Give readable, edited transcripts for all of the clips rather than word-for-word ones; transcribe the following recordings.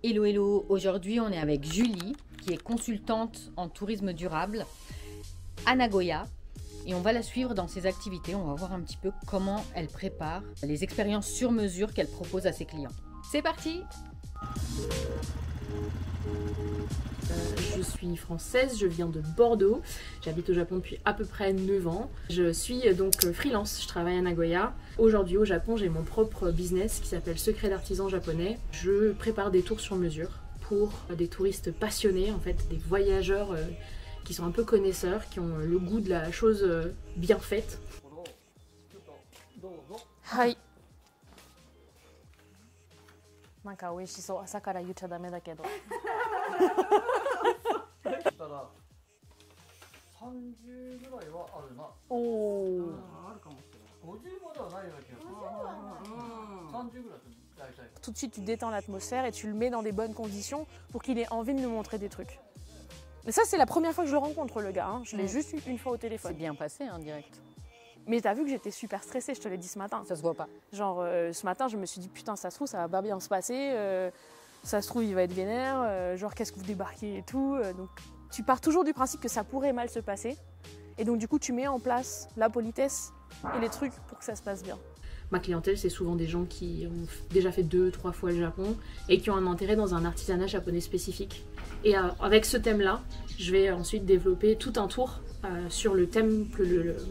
Hello hello, aujourd'hui on est avec Julie qui est consultante en tourisme durable à Nagoya et on va la suivre dans ses activités, on va voir un petit peu comment elle prépare les expériences sur mesure qu'elle propose à ses clients. C'est parti! Je suis française, je viens de Bordeaux, j'habite au Japon depuis à peu près 9 ans. Je suis donc freelance, je travaille à Nagoya. Aujourd'hui au Japon, j'ai mon propre business qui s'appelle Secret d'artisan japonais. Je prépare des tours sur mesure pour des touristes passionnés, en fait, des voyageurs qui sont un peu connaisseurs, qui ont le goût de la chose bien faite. Hai. なんか美味しそう。朝から言っちゃダメだけど。30ぐらいはあるな。おお。あるかもしれない。50まではないような気がする。30ぐらい大体。 Tout de suite, tu détends l'atmosphère et tu le mets dans des bonnes conditions pour qu'il ait envie de nous montrer des trucs. Mais ça, c'est la première fois que je le rencontre, le gars. Hein. Je l'ai juste eu une fois au téléphone. C'est bien passé, hein, direct. Mais t'as vu que j'étais super stressée, je te l'ai dit ce matin. Ça se voit pas. Genre, ce matin, je me suis dit, putain, ça se trouve, ça va pas bien se passer. Ça se trouve, il va être vénère. Genre, qu'est-ce que vous débarquez et tout. Donc, tu pars toujours du principe que ça pourrait mal se passer. Et donc, du coup, tu mets en place la politesse et les trucs pour que ça se passe bien. Ma clientèle, c'est souvent des gens qui ont déjà fait 2-3 fois le Japon et qui ont un intérêt dans un artisanat japonais spécifique. Et avec ce thème-là, je vais ensuite développer tout un tour sur le thème que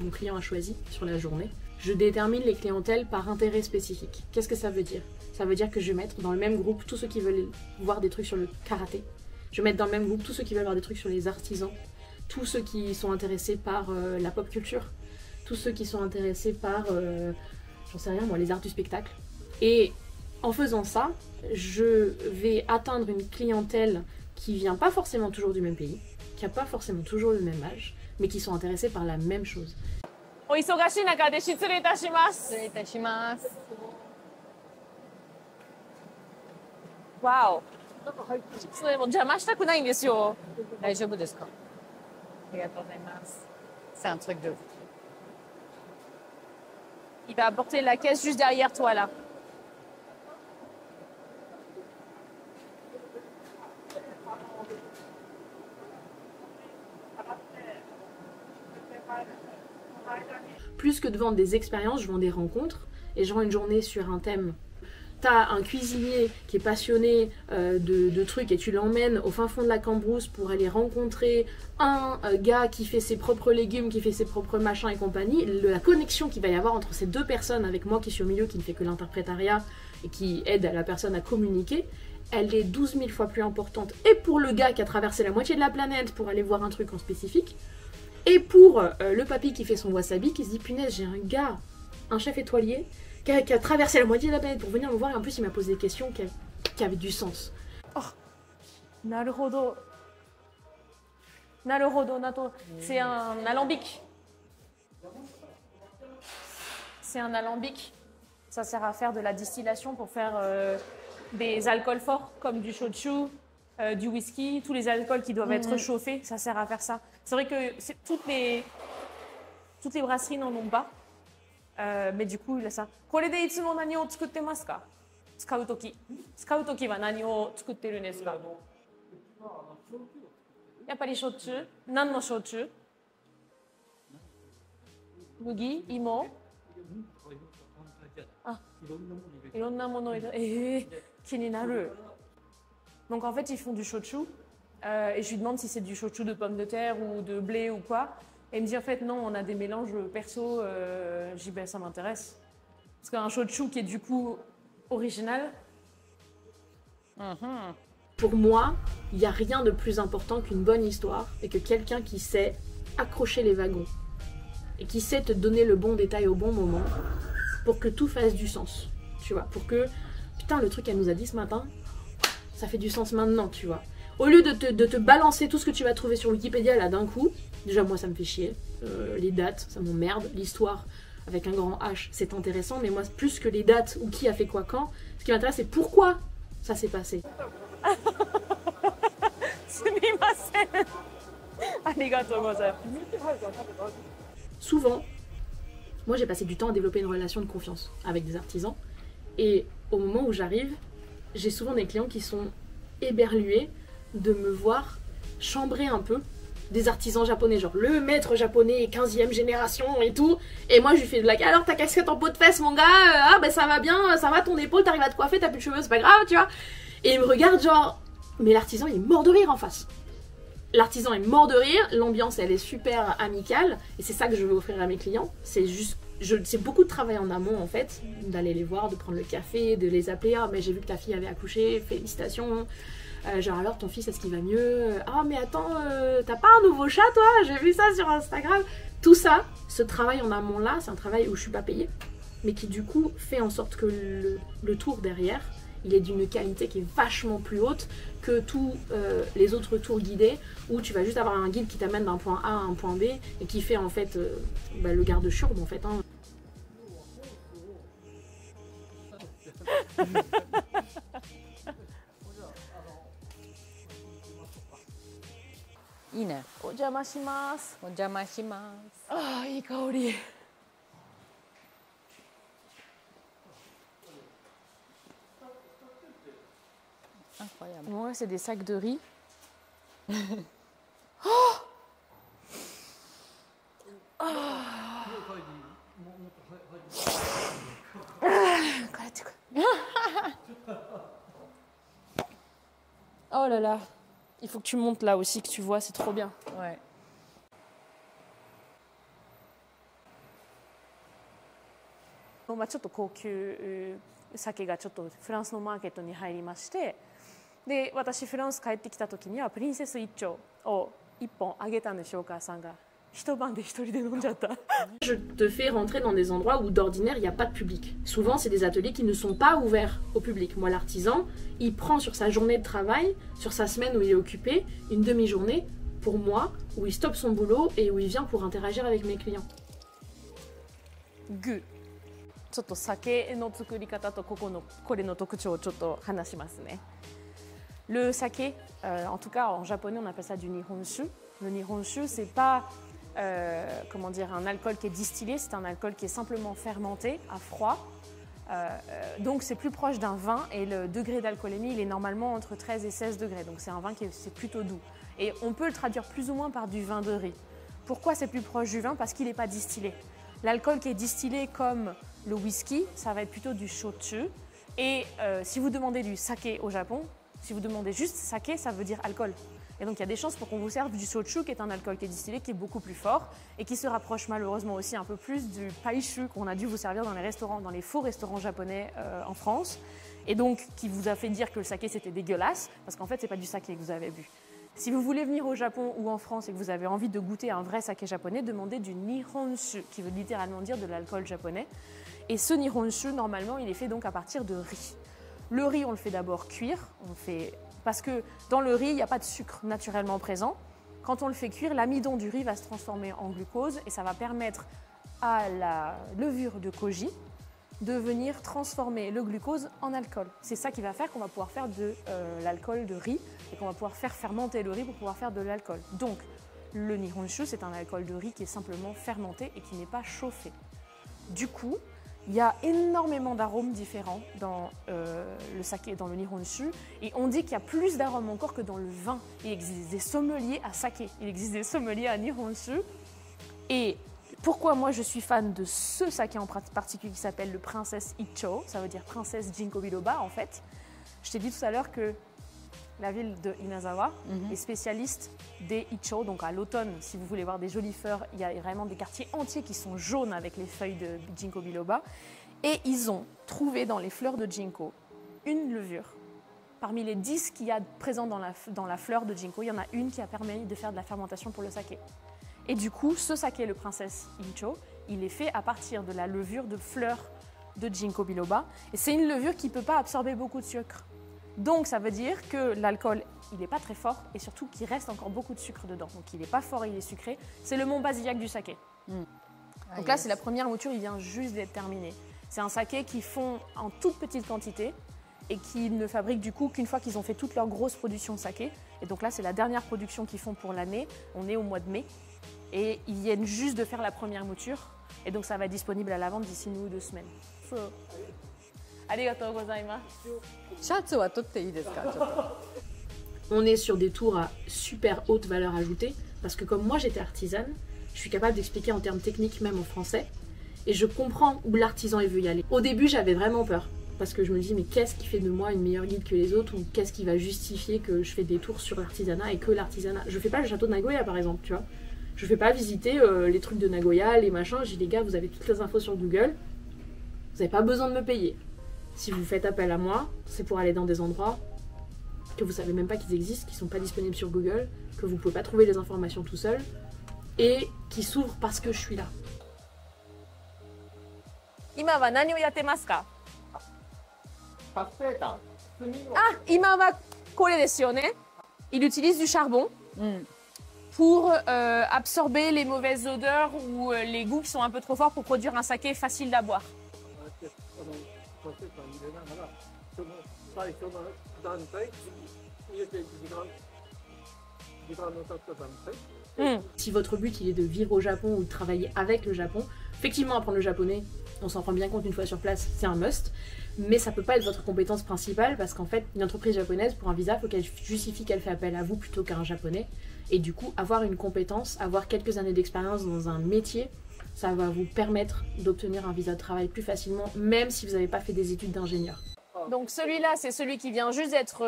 mon client a choisi sur la journée. Je détermine les clientèles par intérêt spécifique. Qu'est-ce que ça veut dire? Ça veut dire que je vais mettre dans le même groupe tous ceux qui veulent voir des trucs sur le karaté. Je vais mettre dans le même groupe tous ceux qui veulent voir des trucs sur les artisans, tous ceux qui sont intéressés par la pop culture, tous ceux qui sont intéressés par, j'en sais rien moi, les arts du spectacle. Et en faisant ça, je vais atteindre une clientèle qui vient pas forcément toujours du même pays, qui n'a pas forcément toujours le même âge, mais qui sont intéressés par la même chose. お忙しい中で失礼いたします。失礼いたします。わお。それも邪魔したくないんですよ。大丈夫ですか？ありがとうございます。C'est un truc de ouf. Il va apporter la caisse juste derrière toi là. Plus que de vendre des expériences, je vends des rencontres et je vends une journée sur un thème. T'as un cuisinier qui est passionné de trucs et tu l'emmènes au fin fond de la Cambrousse pour aller rencontrer un gars qui fait ses propres légumes, qui fait ses propres machins et compagnie. La connexion qu'il va y avoir entre ces deux personnes, avec moi qui suis au milieu, qui ne fait que l'interprétariat et qui aide la personne à communiquer, elle est 12 000 fois plus importante. Et pour le gars qui a traversé la moitié de la planète pour aller voir un truc en spécifique, et pour le papy qui fait son wasabi, qui se dit punaise, j'ai un gars, un chef étoilier, qui a traversé la moitié de la planète pour venir me voir, et en plus il m'a posé des questions qui avaient du sens. Oh, naruhodo. Naruhodo, nato. C'est un alambic. C'est un alambic. Ça sert à faire de la distillation pour faire des alcools forts, comme du shochu, du whisky, tous les alcools qui doivent être chauffés, ça sert à faire ça. C'est vrai que toutes les brasseries n'en ont pas. Mais du coup, il a ça. これでいつも何を作ってますか？使うときは何を作ってるんですか？やっぱり焼酎？何の焼酎？麦？芋？あ、いろんなもの入れ。気になる。Donc en fait, ils font du shochu et je lui demande si c'est du shochu de pommes de terre ou de blé ou quoi. Et il me dit en fait non, on a des mélanges perso. Je dis ben ça m'intéresse. Parce qu'un shochu qui est du coup original. Pour moi, il n'y a rien de plus important qu'une bonne histoire et que quelqu'un qui sait accrocher les wagons et qui sait te donner le bon détail au bon moment pour que tout fasse du sens. Tu vois, pour que putain, le truc qu'elle nous a dit ce matin, ça fait du sens maintenant, tu vois. Au lieu de te balancer tout ce que tu vas trouver sur Wikipédia là d'un coup, déjà moi ça me fait chier, les dates ça m'emmerde, l'histoire avec un grand H c'est intéressant, mais moi plus que les dates ou qui a fait quoi quand, ce qui m'intéresse c'est pourquoi ça s'est passé. Souvent, moi j'ai passé du temps à développer une relation de confiance avec des artisans et au moment où j'arrive, j'ai souvent des clients qui sont éberluée de me voir chambrer un peu des artisans japonais, genre le maître japonais 15e génération et tout. Et moi je lui fais de blague, alors ta casquette en peau de fesse mon gars, ah ben ça va bien, ça va ton épaule, t'arrives à te coiffer, t'as plus de cheveux, c'est pas grave, tu vois. Et il me regarde genre, mais l'artisan il est mort de rire en face. L'artisan est mort de rire, l'ambiance elle est super amicale et c'est ça que je veux offrir à mes clients. C'est juste, c'est beaucoup de travail en amont en fait, d'aller les voir, de prendre le café, de les appeler, ah mais j'ai vu que ta fille avait accouché, félicitations. Genre alors ton fils est-ce qu'il va mieux? Ah mais attends, t'as pas un nouveau chat toi? J'ai vu ça sur Instagram. Tout ça, ce travail en amont là, c'est un travail où je suis pas payée, mais qui du coup fait en sorte que le tour derrière, il est d'une qualité qui est vachement plus haute que tous les autres tours guidés où tu vas juste avoir un guide qui t'amène d'un point A à un point B et qui fait en fait le garde-chourbe en fait. Hein.いいね。お邪魔します。お邪魔します。ああ、いい香り。Incroyable. Ouais, c'est des sacs de riz. Oh là là, il faut que tu montes là aussi, que tu vois, c'est trop bien. Ouais. Bon, ちょっと高級酒がちょっとフランスのマーケットに入りまして、で私フランス帰ってきた時にはプリンセス一丁を1本あげたんでしょうかさんが一晩で一人で飲んじゃった。Je te fais rentrer dans des endroits où d'ordinaire il n'y a pas de public. Souvent c'est des ateliers qui ne sont pas ouverts au public. Moi l'artisan, il prend sur sa journée de travail, sur sa semaine où il est occupé, une demi-journée pour moi, où il stoppe son boulot et où il vient pour interagir avec mes clients. グー。ちょっと酒の作り方とこれの特徴をちょっと話しますね。Le saké, en tout cas en japonais on appelle ça du nihonshu. Le nihonshu c'est pas comment dire, un alcool qui est distillé, c'est un alcool qui est simplement fermenté à froid. Donc c'est plus proche d'un vin et le degré d'alcoolémie il est normalement entre 13 et 16 degrés. Donc c'est un vin qui est plutôt doux. Et on peut le traduire plus ou moins par du vin de riz. Pourquoi c'est plus proche du vin? Parce qu'il n'est pas distillé. L'alcool qui est distillé comme le whisky, ça va être plutôt du shochu. Et si vous demandez du saké au Japon, si vous demandez juste saké, ça veut dire alcool. Et donc il y a des chances pour qu'on vous serve du shochu, qui est un alcool qui est distillé, qui est beaucoup plus fort et qui se rapproche malheureusement aussi un peu plus du paishu qu'on a dû vous servir dans les restaurants, dans les faux restaurants japonais en France. Et donc qui vous a fait dire que le saké c'était dégueulasse, parce qu'en fait c'est pas du saké que vous avez bu. Si vous voulez venir au Japon ou en France et que vous avez envie de goûter un vrai saké japonais, demandez du nihonshu, qui veut littéralement dire de l'alcool japonais. Et ce nihonshu, normalement, il est fait donc à partir de riz. Le riz, on le fait d'abord cuire, parce que dans le riz, il n'y a pas de sucre naturellement présent. Quand on le fait cuire, l'amidon du riz va se transformer en glucose et ça va permettre à la levure de koji de venir transformer le glucose en alcool. C'est ça qui va faire qu'on va pouvoir faire de l'alcool de riz et qu'on va pouvoir faire fermenter le riz pour pouvoir faire de l'alcool. Donc, le nihonshu, c'est un alcool de riz qui est simplement fermenté et qui n'est pas chauffé. Du coup, il y a énormément d'arômes différents dans le saké, dans le nihonshu, et on dit qu'il y a plus d'arômes encore que dans le vin. Il existe des sommeliers à saké, il existe des sommeliers à nihonshu, et pourquoi moi je suis fan de ce saké en particulier qui s'appelle le Princesse Icho, ça veut dire Princesse Ginkgo biloba en fait. Je t'ai dit tout à l'heure que la ville de Inazawa est spécialiste des Icho, donc à l'automne, si vous voulez voir des jolies fleurs, il y a vraiment des quartiers entiers qui sont jaunes avec les feuilles de Ginkgo biloba. Et ils ont trouvé dans les fleurs de Ginkgo une levure. Parmi les 10 qu'il y a présents dans la fleur de Ginkgo, il y en a une qui a permis de faire de la fermentation pour le saké. Et du coup, ce saké, le Princesse Icho, il est fait à partir de la levure de fleurs de Ginkgo biloba. Et c'est une levure qui ne peut pas absorber beaucoup de sucre. Donc ça veut dire que l'alcool, il n'est pas très fort et surtout qu'il reste encore beaucoup de sucre dedans. Donc il n'est pas fort et il est sucré. C'est le mont Basillac du saké. Donc là, c'est la première mouture, il vient juste d'être terminé. C'est un saké qu'ils font en toute petite quantité et qu'ils ne fabriquent du coup qu'une fois qu'ils ont fait toute leur grosse production de saké. Et donc là, c'est la dernière production qu'ils font pour l'année. On est au mois de mai et ils viennent juste de faire la première mouture. Et donc ça va être disponible à la vente d'ici 1 ou 2 semaines. ありがとうございます。シャツは取っていいですか？ちょっと。on est sur des tours à super haute valeur ajoutée, parce que comme moi j'étais artisane, je suis capable d'expliquer en termes techniques, même en français, et je comprends où l'artisan il veut y aller. Au début, j'avais vraiment peur, parce que je me dis, mais qu'est-ce qui fait de moi une meilleure guide que les autres, ou qu'est-ce qui va justifier que je fais des tours sur l'artisanat et que l'artisanat. Je fais pas le château de Nagoya par exemple, tu vois. Je fais pas visiter les trucs de Nagoya, les machins. J'ai dit, les gars, vous avez toutes les infos sur Google, vous n'avez pas besoin de me payer. Si vous faites appel à moi, c'est pour aller dans des endroits que vous savez même pas qu'ils existent, qui sont pas disponibles sur Google, que vous pouvez pas trouver les informations tout seul, et qui s'ouvrent parce que je suis là. 今は何をやってますか？活性炭炭を Ah, 今はこれですよね。Il utilise du charbon うん pour absorber les mauvaises odeurs ou les goûts qui sont un peu trop forts pour produire un saké facile à boire. 活性炭入れながらその最初の段階入れて時間の経った段階 Si votre but il est de vivre au Japon ou de travailler avec le Japon, effectivement apprendre le japonais, on s'en rend bien compte une fois sur place, c'est un must, mais ça peut pas être votre compétence principale parce qu'en fait une entreprise japonaise pour un visa, il faut qu'elle justifie qu'elle fait appel à vous plutôt qu'à un japonais, et du coup avoir une compétence, avoir quelques années d'expérience dans un métier, ça va vous permettre d'obtenir un visa de travail plus facilement, même si vous n'avez pas fait des études d'ingénieur. Donc celui-là, c'est celui qui vient juste d'être,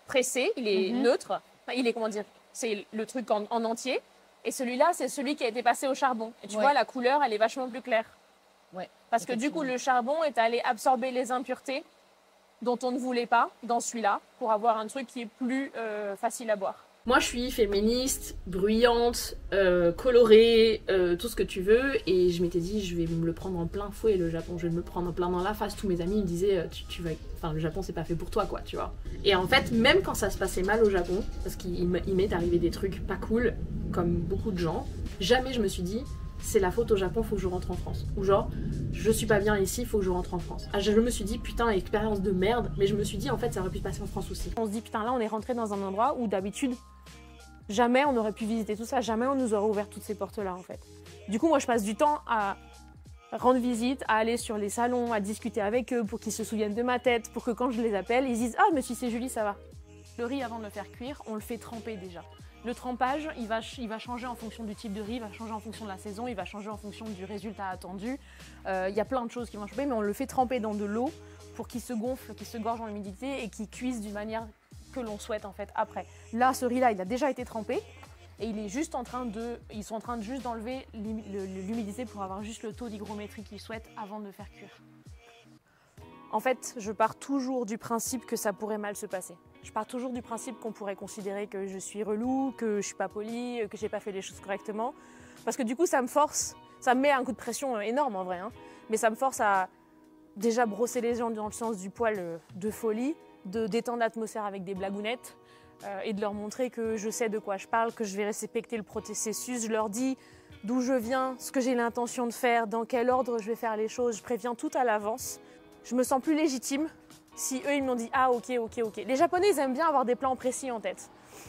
pressé. Il est neutre. Enfin, il est, c'est le truc en entier. Et celui-là, c'est celui qui a été passé au charbon. Et tu vois, la couleur, elle est vachement plus claire. Ouais. Parce que du coup, le charbon est allé absorber les impuretés dont on ne voulait pas dans celui-là pour avoir un truc qui est plus facile à boire. Moi je suis féministe, bruyante, colorée, tout ce que tu veux, et je m'étais dit je vais me le prendre en plein fouet le Japon, je vais me le prendre en plein dans la face. Tous mes amis me disaient tu vas... Enfin le Japon c'est pas fait pour toi quoi, tu vois. Et en fait même quand ça se passait mal au Japon, parce qu'il m'est arrivé des trucs pas cool, comme beaucoup de gens, jamais je me suis dit c'est la faute au Japon, faut que je rentre en France. Ou genre, je suis pas bien ici, faut que je rentre en France. Ah, je me suis dit, putain, expérience de merde, mais je me suis dit, en fait, ça aurait pu se passer en France aussi. On se dit, putain, là, on est rentré dans un endroit où d'habitude, jamais on aurait pu visiter tout ça, jamais on nous aurait ouvert toutes ces portes-là, en fait. Du coup, moi, je passe du temps à rendre visite, à aller sur les salons, à discuter avec eux pour qu'ils se souviennent de ma tête, pour que quand je les appelle, ils disent, ah, mais si c'est Julie, ça va. Le riz, avant de le faire cuire, on le fait tremper déjà. Le trempage, il va changer en fonction du type de riz, il va changer en fonction de la saison, il va changer en fonction du résultat attendu. Il y a plein de choses qui vont changer, mais on le fait tremper dans de l'eau pour qu'il se gonfle, qu'il se gorge en humidité et qu'il cuise d'une manière que l'on souhaite en fait après. Là, ce riz-là, il a déjà été trempé et il est juste en train de, ils sont en train de juste d'enlever l'humidité pour avoir juste le taux d'hygrométrie qu'ils souhaitent avant de le faire cuire. En fait, je pars toujours du principe que ça pourrait mal se passer. Je pars toujours du principe qu'on pourrait considérer que je suis relou, que je suis pas polie, que j'ai pas fait les choses correctement. Parce que du coup, ça me force, ça me met un coup de pression énorme en vrai, hein, mais ça me force à déjà brosser les gens dans le sens du poil de folie, de détendre l'atmosphère avec des blagounettes et de leur montrer que je sais de quoi je parle, que je vais respecter le processus. Je leur dis d'où je viens, ce que j'ai l'intention de faire, dans quel ordre je vais faire les choses. Je préviens tout à l'avance. Je me sens plus légitime si eux ils m'ont dit ah ok. Les Japonais ils aiment bien avoir des plans précis en tête.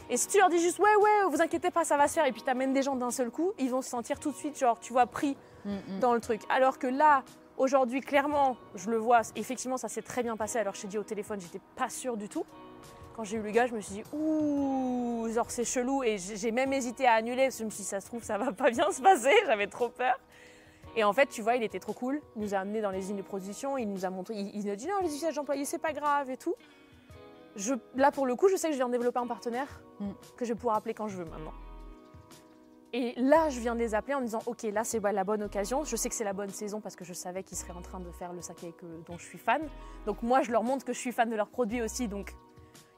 Et si tu leur dis juste ouais vous inquiétez pas ça va se faire et puis t'amènes des gens d'un seul coup, ils vont se sentir tout de suite genre tu vois pris dans le truc. Alors que là aujourd'hui clairement je le vois, effectivement ça s'est très bien passé. Alors je t'ai dit au téléphone j'étais pas sûre du tout. Quand j'ai eu le gars je me suis dit ouh genre c'est chelou et j'ai même hésité à annuler parce que je me suis dit ça se trouve ça va pas bien se passer, j'avais trop peur. Et en fait, tu vois, il était trop cool. Il nous a amenés dans les usines de production. Il nous a montré, il nous a dit non, les usages d'employés, c'est pas grave et tout. Là, pour le coup, je sais que je viens de développer un partenaire que je vais pouvoir appeler quand je veux maintenant. Et là, je viens de les appeler en me disant ok, là, c'est la bonne occasion. Je sais que c'est la bonne saison parce que je savais qu'ils seraient en train de faire le saké dont je suis fan. Donc moi, je leur montre que je suis fan de leurs produits aussi. Donc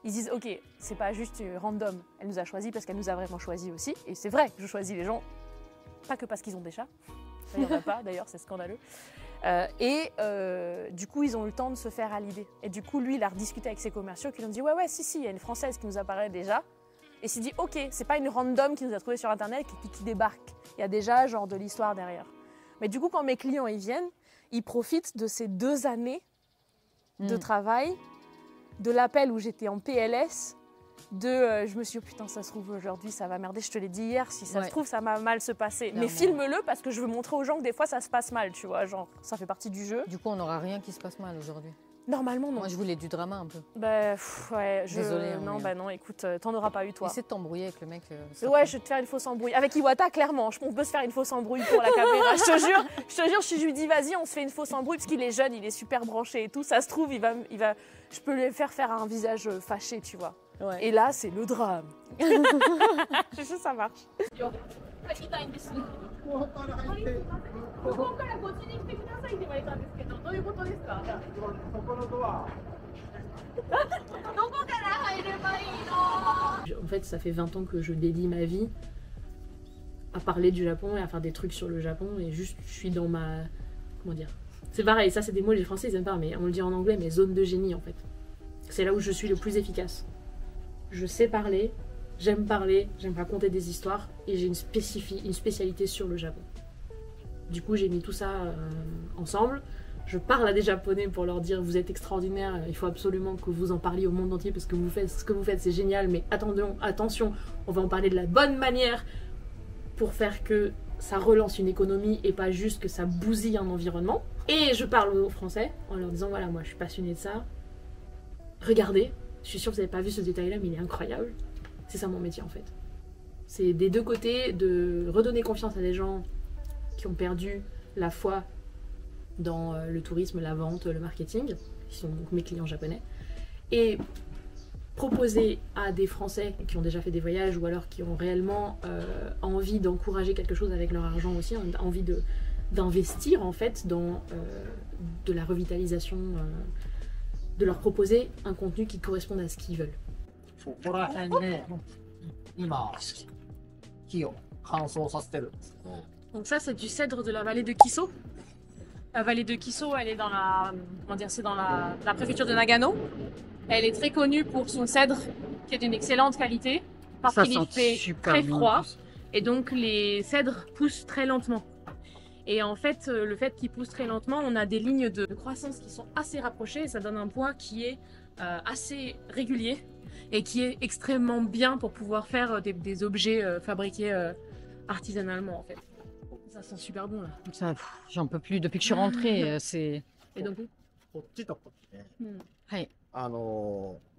ils disent ok, c'est pas juste random. Elle nous a choisis parce qu'elle nous a vraiment choisis aussi. Et c'est vrai, je choisis les gens, pas que parce qu'ils ont des chats. Il n'y en a pas d'ailleurs, c'est scandaleux. Du coup, ils ont eu le temps de se faire à l'idée. Et du coup, lui, il a rediscuté avec ses commerciaux qui lui ont dit ouais, si, il y a une Française qui nous apparaît déjà. Et il s'est dit ok, c'est pas une random qui nous a trouvé sur Internet et qui débarque. Il y a déjà genre de l'histoire derrière. Mais du coup, quand mes clients ils viennent, ils profitent de ces 2 années de travail, de l'appel où j'étais en PLS. Je me suis dit, oh putain, ça se trouve aujourd'hui, ça va merder. Je te l'ai dit hier, si ça se trouve, ça va mal se passer. Mais filme-le parce que je veux montrer aux gens que des fois, ça se passe mal, tu vois. Genre, ça fait partie du jeu. Du coup, on n'aura rien qui se passe mal aujourd'hui. Normalement, non. Moi, je voulais du drama un peu. Bah, ouais, Désolée, hein, non, mais- bah non, écoute, t'en auras pas eu, toi. Essaie de t'embrouiller avec le mec. Ouais, je vais te faire une fausse embrouille. Avec Iwata, clairement, on peut se faire une fausse embrouille pour la caméra. Je te jure, je lui dis, vas-y, on se fait une fausse embrouille, parce qu'il est jeune, il est super branché et tout. Ça se trouve, je peux lui faire un visage fâché, tu vois. Ouais. Et là, c'est le drame. Je sais, ça marche. ここのドア En fait, ça fait 20 ans que je dédie ma vie à parler du Japon et à faire des trucs sur le Japon. Et juste, je suis dans ma... Comment dire? C'est pareil, ça c'est des mots, les Français ils aiment pas, mais on le dit en anglais, mais zone de génie en fait. C'est là où je suis le plus efficace. Je sais parler, j'aime raconter des histoires et j'ai une spécialité sur le Japon. Du coup, j'ai mis tout ça ensemble. Je parle à des Japonais pour leur dire vous êtes extraordinaires, il faut absolument que vous en parliez au monde entier parce que ce que vous faites c'est génial, mais attention, on va en parler de la bonne manière pour faire que ça relance une économie et pas juste que ça bousille un environnement. Et je parle aux Français en leur disant voilà, moi je suis passionnée de ça. Regardez, je suis sûre que vous n'avez pas vu ce détail-là, mais il est incroyable. C'est ça mon métier en fait. C'est des deux côtés de redonner confiance à des gens qui ont perdu la foi dans le tourisme, la vente, le marketing, qui sont donc mes clients japonais, et proposer à des Français qui ont déjà fait des voyages ou alors qui ont réellement envie d'encourager quelque chose avec leur argent aussi, envie d'investir en fait dans de la revitalisation, de leur proposer un contenu qui corresponde à ce qu'ils veulent. ここら辺で今木を乾燥させてるんですけど Donc ça, c'est du cèdre de la vallée de Kiso. La vallée de Kiso, elle est dans c'est dans la préfecture de Nagano. Elle est très connue pour son cèdre qui est d'une excellente qualité parce qu'il y fait très froid et donc les cèdres poussent très lentement. Et en fait, le fait qu'ils poussent très lentement, on a des lignes de croissance qui sont assez rapprochées et ça donne un poids qui est assez régulier et qui est extrêmement bien pour pouvoir faire des objets fabriqués artisanalement en fait. Ça sent super bon là. Ça, j'en peux plus. Depuis que je suis rentrée, c'est... Et donc, こっちとこっちね、はい。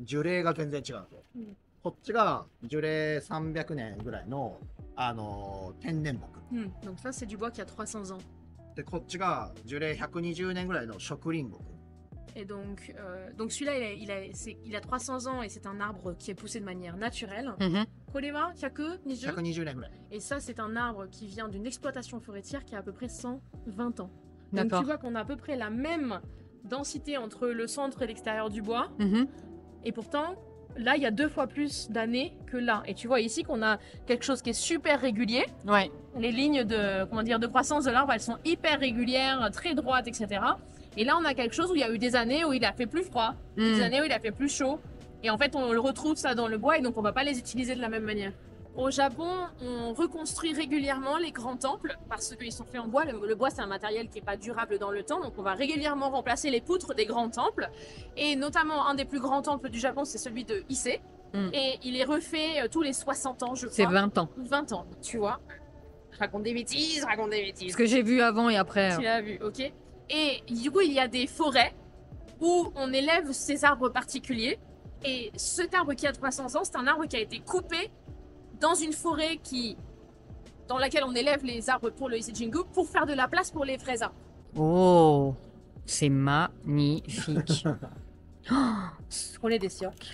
樹齢が全然違うんですよ、こっちが樹齢300年ぐらいの天然木、donc ça, c'est du bois qui a 300 ans. でこっちが樹齢120年ぐらいの植林木 Et donc celui-là, il a 300 ans et c'est un arbre qui est poussé de manière naturelle. Korewa, 120. 120年ぐらい Et ça, c'est un arbre qui vient d'une exploitation forestière qui a à peu près 120 ans. Donc D'accord. tu vois qu'on a à peu près la même densité entre le centre et l'extérieur du bois. Et pourtant, là, il y a 2 fois plus d'années que là. Et tu vois ici qu'on a quelque chose qui est super régulier. Ouais. Les lignes de croissance de l'arbre, elles sont hyper régulières, très droites, etc. Et là, on a quelque chose où il y a eu des années où il a fait plus froid, des années où il a fait plus chaud. Et en fait, on le retrouve ça dans le bois et donc on va pas les utiliser de la même manière. Au Japon, on reconstruit régulièrement les grands temples parce qu'ils sont faits en bois. Le bois, c'est un matériel qui n'est pas durable dans le temps. Donc, on va régulièrement remplacer les poutres des grands temples. Et notamment, un des plus grands temples du Japon, c'est celui de Ise. Et il est refait tous les 60 ans, je crois. C'est 20 ans. 20 ans, tu vois. Je raconte des bêtises. Ce que j'ai vu avant et après. Tu l'as vu, ok. Et du coup, il y a des forêts où on élève ces arbres particuliers. Et cet arbre qui a 300 ans, c'est un arbre qui a été coupé dans une forêt dans laquelle on élève les arbres pour le Ise-jingu pour faire de la place pour les vrais arbres. Oh, c'est magnifique. On est des siocs.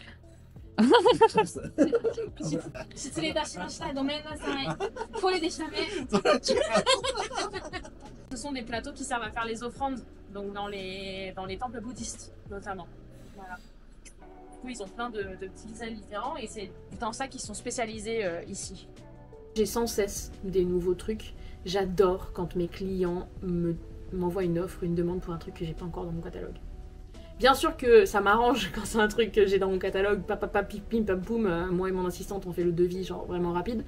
Ce sont des plateaux qui servent à faire les offrandes, donc dans les temples bouddhistes notamment. Voilà. Du coup, ils ont plein de petits designs différents et c'est dans ça qu'ils sont spécialisés ici. J'ai sans cesse des nouveaux trucs. J'adore quand mes clients m'envoient une offre, une demande pour un truc que j'ai pas encore dans mon catalogue. Bien sûr que ça m'arrange quand c'est un truc que j'ai dans mon catalogue, pim pam poum, moi et mon assistante on fait le devis genre vraiment rapide.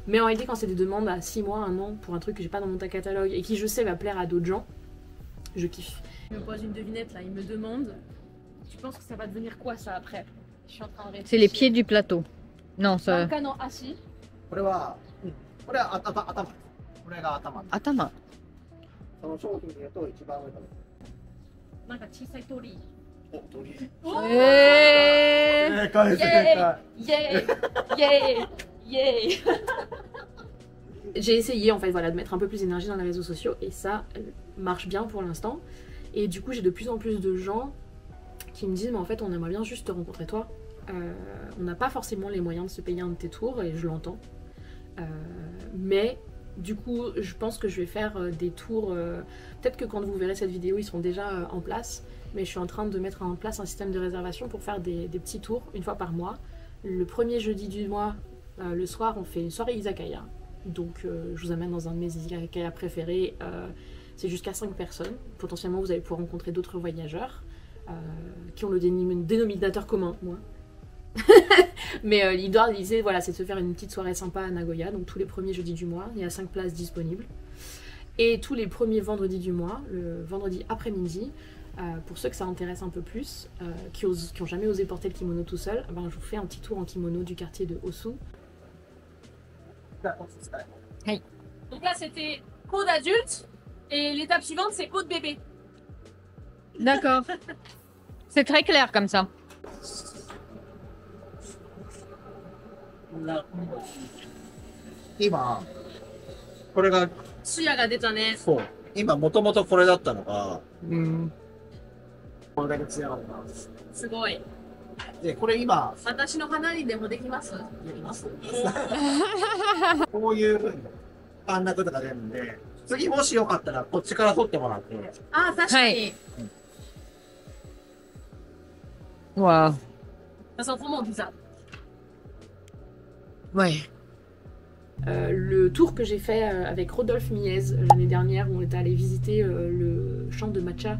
Mais en réalité quand c'est des demandes à 6 mois, 1 an pour un truc que j'ai pas dans mon catalogue et qui je sais va plaire à d'autres gens, je kiffe. Il me pose une devinette là, il me demande, tu penses que ça va devenir quoi ça après? Je suis en train de réfléchir. C'est les pieds du plateau. Non, ça... Manka no ashi. これは頭これが頭 Atama. その商品で言うと一番上のなんか小さい鳥。Yeah! 正解、正解。 Yeah! Yeah! Yeah! J'ai essayé en fait voilà, de mettre un peu plus d'énergie dans les réseaux sociaux et ça marche bien pour l'instant. Et du coup j'ai de plus en plus de gens qui me disent mais en fait on aimerait bien juste te rencontrer toi. On n'a pas forcément les moyens de se payer un de tes tours et je l'entends. Mais du coup je pense que je vais faire des tours, peut-être que quand vous verrez cette vidéo ils seront déjà en place. Mais je suis en train de mettre en place un système de réservation pour faire des petits tours une fois par mois. Le premier jeudi du mois, le soir on fait une soirée izakaya. Donc je vous amène dans un de mes izakaya préférés. C'est jusqu'à 5 personnes. Potentiellement vous allez pouvoir rencontrer d'autres voyageurs qui ont le dénominateur commun, moi. Mais l'idée voilà, c'est de se faire une petite soirée sympa à Nagoya. Donc tous les premiers jeudis du mois, il y a 5 places disponibles. Et tous les premiers vendredis du mois, le vendredi après-midi, pour ceux que ça intéresse un peu plus, qui ont jamais osé porter le kimono tout seul, ben, je vous fais un petit tour en kimono du quartier de Osu. Donc là, c'était peau d'adulte. Et l'étape suivante, c'est peau de bébé. D'accord. C'est très clair comme ça. 今、これが、ツヤが出たね。そう。今、もともとこれだったのが、これだけ艶があります。すごい。で、これ今、私の鼻にでもできます？やります。こういう風に、パンナとか出るんで、次もしよかったら、こっちから取ってもらって。あ、確かに。Waouh. Ça sent vraiment bizarre. Ouais. Le tour que j'ai fait avec Rodolphe Mies l'année dernière, où on était allé visiter le champ de matcha,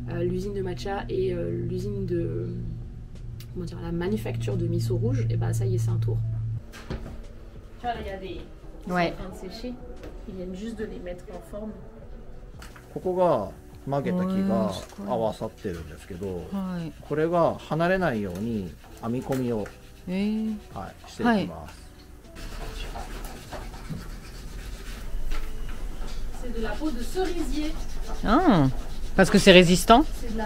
l'usine de matcha et l'usine de, comment dire, la manufacture de miso rouge, et bah ça y est, c'est un tour. Tu vois, là, il y a des... Ouais. en train de sécher. Ils viennent juste de les mettre en forme. ここが曲げた木が合わさってるんですけど、はい。これが離れないように編み込みを、Et... はい、していきます。C'est de la peau de cerisier. Ah, parce que c'est résistant, C'est de la...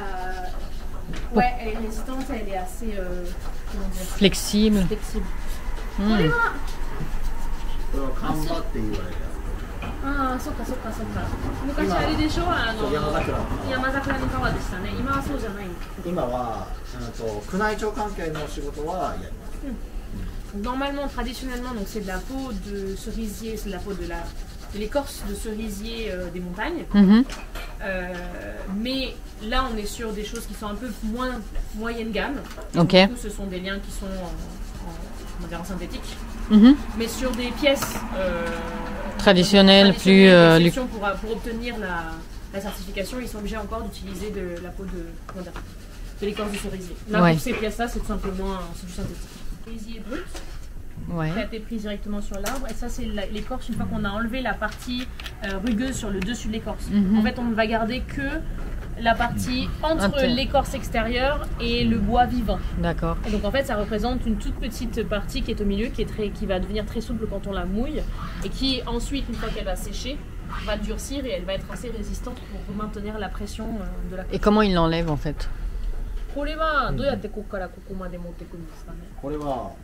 Ouais, elle est résistante, elle est assez... comment dire, flexible. flexible. Hmm. これは看板って言われるやああ、そっかそっかそっか。昔あれでしょ、つ。山桜。山桜に川でしたね。今はそうじゃない。今は宮内庁関係のお仕事はやります。Normalement, traditionnellement, donc c'est de la peau de cerisier, c'est de la peau de l'écorce de cerisier des montagnes. Mhm. Mais là, on est sur des choses qui sont un peu moins moyenne gamme. Ok. Du coup, ce sont des liens qui sont comment dire, en synthétique. Mhm. Mais sur des pièces Traditionnel, plus d'exception pour obtenir la certification, ils sont obligés encore d'utiliser de la peau de, comment dire, de l'écorce du cerisier. Là, Ouais. pour ces pièces-là, c'est tout simplement c'est du synthétique. Cerisier brut, Ouais. qui a été pris directement sur l'arbre. Et ça, c'est l'écorce une fois qu'on a enlevé la partie rugueuse sur le dessus de l'écorce. Mhm. En fait, on ne va garder que la partie entre Inter- l'écorce extérieure et le bois vivant. D'accord. Et donc en fait ça représente une toute petite partie qui est au milieu, qui va devenir très souple quand on la mouille et qui ensuite, une fois qu'elle va sécher, va durcir et elle va être assez résistante pour maintenir la pression de la Et comment il l'enlève en fait? これはどうやってここからここまで持っていくんですかね。これは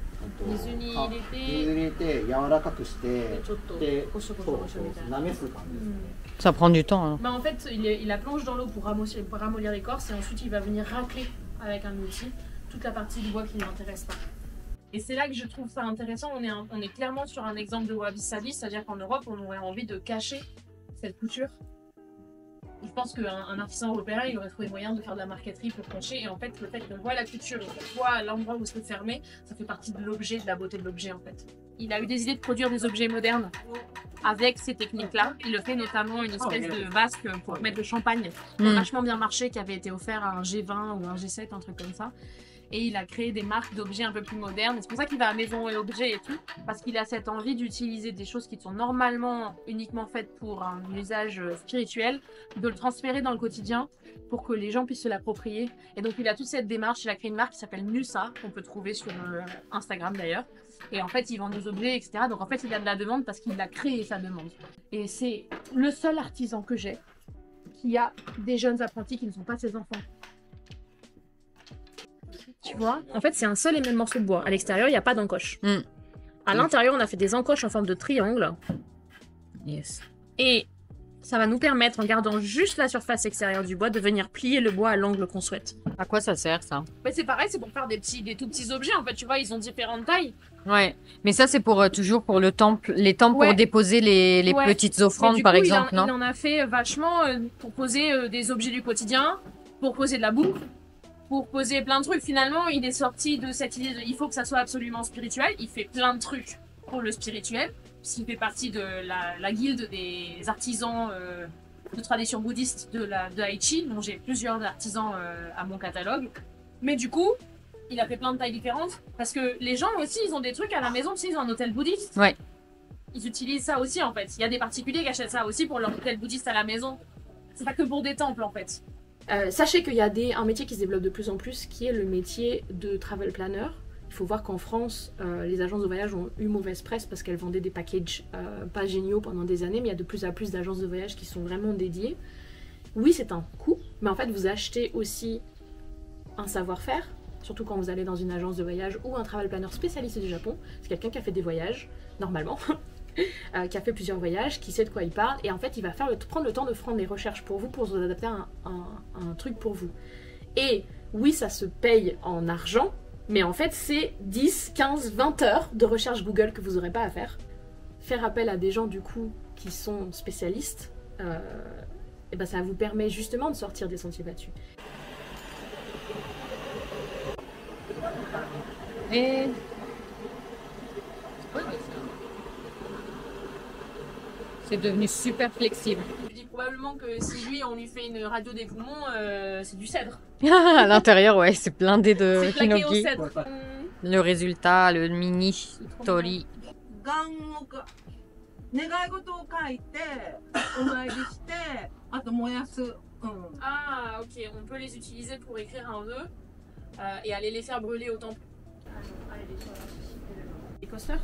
水に入れて水に入れて柔らかくしてちょっとでゴショゴシそうョゴショみたいな。なめす感じですね。 Ça prend du temps. Hein. Bah en fait, il la plonge dans l'eau pour ramollir l'écorce et ensuite il va venir racler avec un outil toute la partie du bois qui ne l'intéresse pas. Et c'est là que je trouve ça intéressant, on est clairement sur un exemple de wabi-sabi, c'est-à-dire qu'en Europe on aurait envie de cacher cette couture. Je pense qu'un artisan européen il aurait trouvé moyen de faire de la marqueterie pour cacher et en fait le fait qu'on voit la couture et qu'on voit l'endroit où c'est fermé, ça fait partie de l'objet, de la beauté de l'objet en fait. Il a eu des idées de produire des objets modernes avec ces techniques-là. Il le fait notamment une espèce de vasque pour mettre le champagne qui a Mm. vachement bien marché, qui avait été offert à un G20 ou un G7, un truc comme ça. Et il a créé des marques d'objets un peu plus modernes. Et c'est pour ça qu'il va à Maison et Objets et tout, parce qu'il a cette envie d'utiliser des choses qui sont normalement uniquement faites pour un usage spirituel, de le transférer dans le quotidien pour que les gens puissent se l'approprier. Et donc il a toute cette démarche, il a créé une marque qui s'appelle Nusa, qu'on peut trouver sur Instagram d'ailleurs. Et en fait, il vend des objets, etc. Donc en fait, il y a de la demande parce qu'il a créé sa demande. Et c'est le seul artisan que j'ai qui a des jeunes apprentis qui ne sont pas ses enfants. tu vois, en fait, c'est un seul et même morceau de bois. À l'extérieur, il n'y a pas d'encoche. À l'intérieur, on a fait des encoches en forme de triangle. Yes. Et ça va nous permettre, en gardant juste la surface extérieure du bois, de venir plier le bois à l'angle qu'on souhaite. À quoi ça sert ça? Mais c'est pareil, c'est pour faire des tout petits objets. En fait, tu vois, ils ont différentes tailles. Ouais, mais ça c'est pour toujours pour le temple, les temples Ouais. pour déposer les Ouais. petites Mais offrandes du par coup, exemple, non? il en a fait vachement pour poser des objets du quotidien, pour poser de la bouffe, pour poser plein de trucs. Finalement, il est sorti de cette idée de il faut que ça soit absolument spirituel. Il fait plein de trucs pour le spirituel, puisqu'il fait partie de la guilde des artisans de tradition bouddhiste de Aichi, dont j'ai plusieurs artisans à mon catalogue. Mais du coup, il a fait plein de tailles différentes, parce que les gens aussi, ils ont des trucs à la maison, ils ont un hôtel bouddhiste. Ouais. Ils utilisent ça aussi en fait. Il y a des particuliers qui achètent ça aussi pour leur hôtel bouddhiste à la maison. C'est pas que pour des temples en fait. Sachez qu'il y a un métier qui se développe de plus en plus, qui est le métier de travel planner. Il faut voir qu'en France, les agences de voyage ont eu mauvaise presse parce qu'elles vendaient des packages pas géniaux pendant des années, mais il y a de plus en plus d'agences de voyage qui sont vraiment dédiées. Oui, c'est un coût, mais en fait, vous achetez aussi un savoir-faire, surtout quand vous allez dans une agence de voyage ou un travel planner spécialiste du Japon. C'est quelqu'un qui a fait des voyages, normalement, qui a fait plusieurs voyages, qui sait de quoi il parle, et en fait, il va prendre le temps de prendre des recherches pour vous, pour vous adapter à un truc pour vous. Et oui, ça se paye en argent, mais en fait, c'est 10, 15, 20 heures de recherche Google que vous n'aurez pas à faire. Faire appel à des gens, du coup, qui sont spécialistes, et ben ça vous permet justement de sortir des sentiers battus. Et... C'est devenu super flexible. Je dis probablement que si lui, on lui fait une radio des poumons, c'est du cèdre. À l'intérieur, ouais, c'est blindé de C'est plaqué au hinoki. cèdre. Le résultat, le mini tori. 願い事を書いてお参りしてあと燃やす、Ah, ok, on peut les utiliser pour écrire un vœu et aller les faire brûler au temple. Les coasters.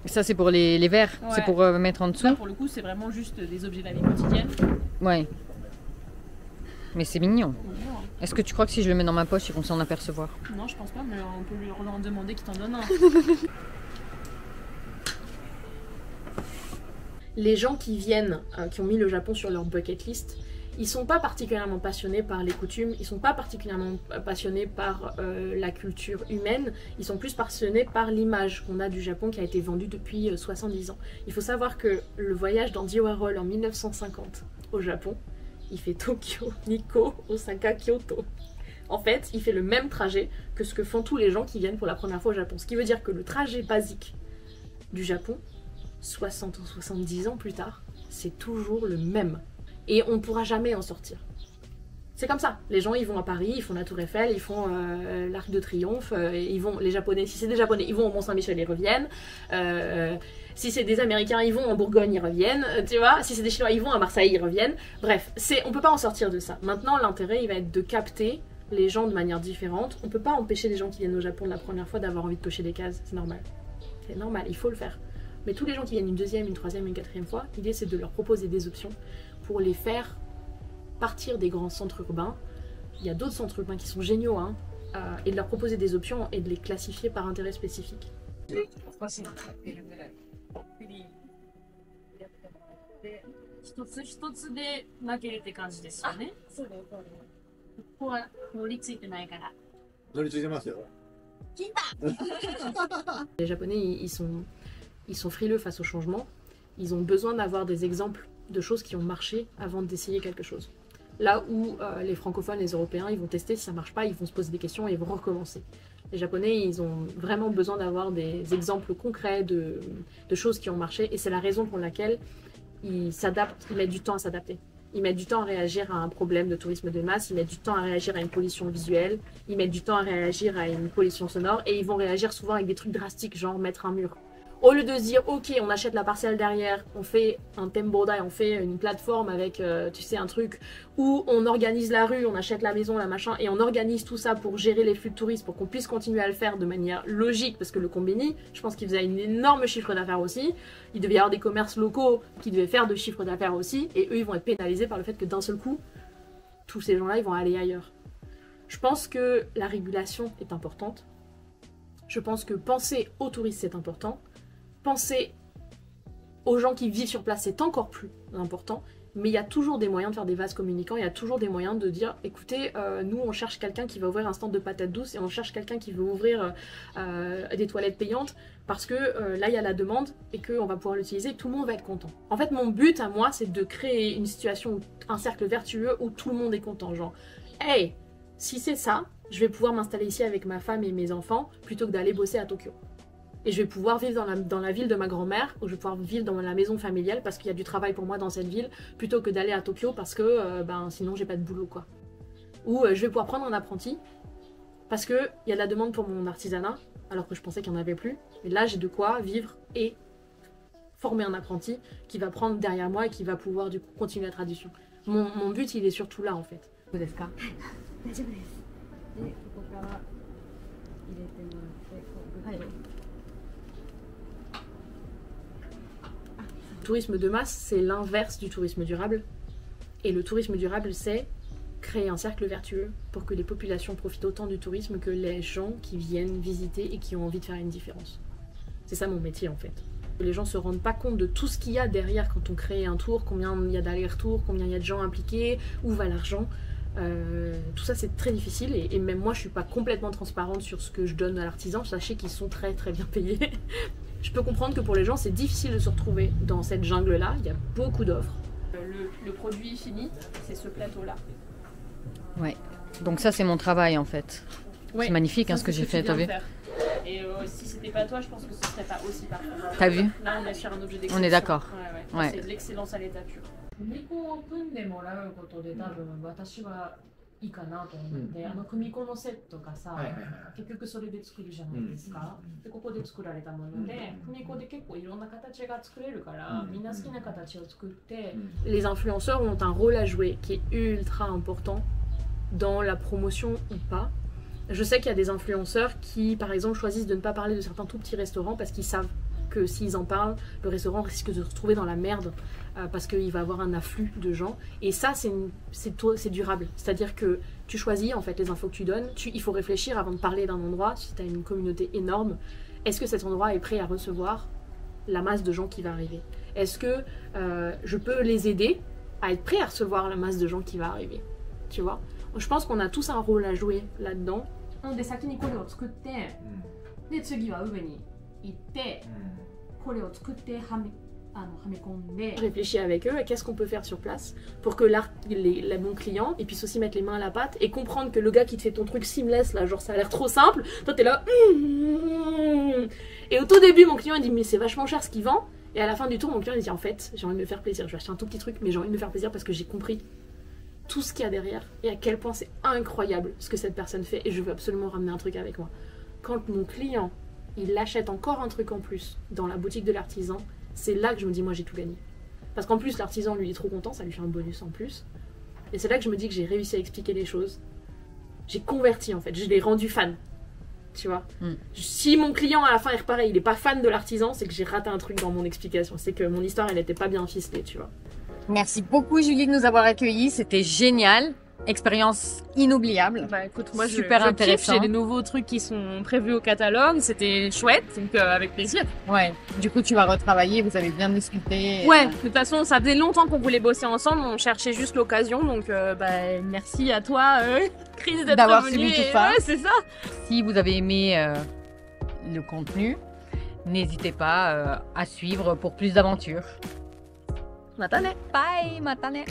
Ça, c'est pour les verres, Ouais. c'est pour mettre en dessous. Là, pour le coup, c'est vraiment juste des objets de la vie quotidienne. Ouais. Mais c'est mignon. Est-ce que tu crois que si je le mets dans ma poche, ils vont s'en apercevoir? Non, je pense pas, mais on peut lui en demander qu'il t'en donne un. Les gens qui viennent, qui ont mis le Japon sur leur bucket list, ils sont pas particulièrement passionnés par les coutumes, ils sont pas particulièrement passionnés par la culture humaine, ils sont plus passionnés par l'image qu'on a du Japon qui a été vendue depuis 70 ans. Il faut savoir que le voyage d'Andy Warhol en 1950 au Japon, il fait Tokyo, Nikko, Osaka, Kyoto. En fait, il fait le même trajet que ce que font tous les gens qui viennent pour la première fois au Japon. Ce qui veut dire que le trajet basique du Japon, 60 ou 70 ans plus tard, c'est toujours le même. Et on ne pourra jamais en sortir. C'est comme ça. Les gens, ils vont à Paris, ils font la Tour Eiffel, ils font l'Arc de Triomphe, ils vont, les Japonais, si c'est des Japonais, ils vont au Mont-Saint-Michel, ils reviennent. Si c'est des Américains, ils vont en Bourgogne, ils reviennent. Tu vois, si c'est des Chinois, ils vont à Marseille, ils reviennent. Bref, on ne peut pas en sortir de ça. Maintenant, l'intérêt, il va être de capter les gens de manière différente. On ne peut pas empêcher les gens qui viennent au Japon la première fois d'avoir envie de cocher des cases. C'est normal. C'est normal, il faut le faire. Mais tous les gens qui viennent une deuxième, une troisième, une quatrième fois, l'idée c'est de leur proposer des options pour les faire partir des grands centres urbains. Il y a d'autres centres urbains qui sont géniaux, hein, et de leur proposer des options et de les classifier par intérêt spécifique. 一つ一つで分けるって感じですよね。そうです。ここは乗りついてないから。乗り継いでますよ。 Les Japonais, ils sont frileux face au changement. Ils ont besoin d'avoir des exemples de choses qui ont marché avant d'essayer quelque chose. Là où les francophones, les Européens, ils vont tester, si ça marche pas, ils vont se poser des questions et ils vont recommencer. Les Japonais, ils ont vraiment besoin d'avoir des exemples concrets de choses qui ont marché, et c'est la raison pour laquelle ils s'adaptent, ils mettent du temps à s'adapter. Ils mettent du temps à réagir à un problème de tourisme de masse, ils mettent du temps à réagir à une pollution visuelle, ils mettent du temps à réagir à une pollution sonore, et ils vont réagir souvent avec des trucs drastiques, genre mettre un mur. Au lieu de se dire, ok, on achète la parcelle derrière, on fait un tembodai, on fait une plateforme avec, tu sais, un truc où on organise la rue, on achète la maison, la machin, et on organise tout ça pour gérer les flux de touristes, pour qu'on puisse continuer à le faire de manière logique, parce que le Konbini, je pense qu'il faisait un énorme chiffre d'affaires aussi. Il devait y avoir des commerces locaux qui devaient faire de chiffre d'affaires aussi, et eux, ils vont être pénalisés par le fait que d'un seul coup, tous ces gens-là, ils vont aller ailleurs. Je pense que la régulation est importante. Je pense que penser aux touristes, c'est important. Penser aux gens qui vivent sur place, c'est encore plus important. Mais il y a toujours des moyens de faire des vases communicants, il y a toujours des moyens de dire, écoutez, nous on cherche quelqu'un qui va ouvrir un stand de patates douces et on cherche quelqu'un qui veut ouvrir des toilettes payantes parce que là il y a la demande et qu'on va pouvoir l'utiliser et tout le monde va être content. En fait mon but à moi c'est de créer une situation, un cercle vertueux où tout le monde est content, genre, hey, si c'est ça, je vais pouvoir m'installer ici avec ma femme et mes enfants plutôt que d'aller bosser à Tokyo. Et je vais pouvoir vivre dans la ville de ma grand-mère, ou je vais pouvoir vivre dans la maison familiale parce qu'il y a du travail pour moi dans cette ville, plutôt que d'aller à Tokyo parce que sinon j'ai pas de boulot quoi. Ou je vais pouvoir prendre un apprenti parce qu'il y a de la demande pour mon artisanat, alors que je pensais qu'il n'y en avait plus. Et là j'ai de quoi vivre et former un apprenti qui va prendre derrière moi et qui va pouvoir du coup continuer la tradition. Mon but il est surtout là en fait. Le tourisme de masse, c'est l'inverse du tourisme durable. Et le tourisme durable, c'est créer un cercle vertueux pour que les populations profitent autant du tourisme que les gens qui viennent visiter et qui ont envie de faire une différence. C'est ça mon métier en fait. Les gens ne se rendent pas compte de tout ce qu'il y a derrière quand on crée un tour, combien il y a d'allers-retours, combien il y a de gens impliqués, où va l'argent. Tout ça c'est très difficile et même moi je suis pas complètement transparente sur ce que je donne à l'artisan. Sachez qu'ils sont très très bien payés. Je peux comprendre que pour les gens c'est difficile de se retrouver dans cette jungle là, il y a beaucoup d'offres. Le produit fini, c'est ce plateau là. Ouais, donc ça c'est mon travail en fait. Ouais, c'est magnifique hein, ce que j'ai fait, t'as vu? Et si c'était pas toi, je pense que ce serait pas aussi parfait. T'as vu? Là on est sur un objet d'exception. On est d'accord. Ouais. C'est de l'excellence à l'état pur. 組子を組んでもらうことで多分私はいいかなと思って、組子のセットがさ、結局それで作るじゃないですか。でここで作られたもので、組子で結構いろんな形が作れるから、みんな好きな形を作って。Les influenceurs ont un rôle à jouer qui est ultra important dans la promotion ou pas. Je sais qu'il y a des influenceurs qui, par exemple, choisissent de ne pas parler de certains tout petits restaurants parce qu'ils savent que s'ils en parlent, le restaurant risque de se retrouver dans la merde parce qu'il va avoir un afflux de gens. Et ça, c'est durable. C'est-à-dire que tu choisis en fait les infos que tu donnes. Il faut réfléchir avant de parler d'un endroit. Si tu as une communauté énorme, est-ce que cet endroit est prêt à recevoir la masse de gens qui va arriver? Est-ce que je peux les aider à être prêts à recevoir la masse de gens qui va arriver? Tu vois? Je pense qu'on a tous un rôle à jouer là-dedans. Réfléchir avec eux à qu'est-ce qu'on peut faire sur place pour que mon client il puisse aussi mettre les mains à la pâte et comprendre que le gars qui te fait ton truc seamless là, genre ça a l'air trop simple, toi t'es là et au tout début mon client il dit mais c'est vachement cher ce qu'il vend et à la fin du tour mon client il dit en fait j'ai envie de me faire plaisir, je vais acheter un tout petit truc mais j'ai envie de me faire plaisir parce que j'ai compris tout ce qu'il y a derrière et à quel point c'est incroyable ce que cette personne fait et je veux absolument ramener un truc avec moi. Quand mon client il achète encore un truc en plus dans la boutique de l'artisan, c'est là que je me dis moi j'ai tout gagné. Parce qu'en plus l'artisan lui est trop content, ça lui fait un bonus en plus. Et c'est là que je me dis que j'ai réussi à expliquer les choses. J'ai converti en fait, je l'ai rendu fan. Tu vois, si mon client à la fin il repart et il est pas fan de l'artisan, c'est que j'ai raté un truc dans mon explication. C'est que mon histoire elle était pas bien ficelée, tu vois. Merci beaucoup Julie de nous avoir accueillis, c'était génial. Expérience inoubliable. Bah écoute, moi super intéressant. J'ai des nouveaux trucs qui sont prévus au catalogue, c'était chouette, donc avec plaisir. Ouais, du coup tu vas retravailler, vous avez bien discuté. Ouais, de toute façon ça faisait longtemps qu'on voulait bosser ensemble, on cherchait juste l'occasion, donc merci à toi Chris d'avoir suivi tout ça. Ouais, c'est ça. Si vous avez aimé le contenu, n'hésitez pas à suivre pour plus d'aventures. Matane. Bye, matane.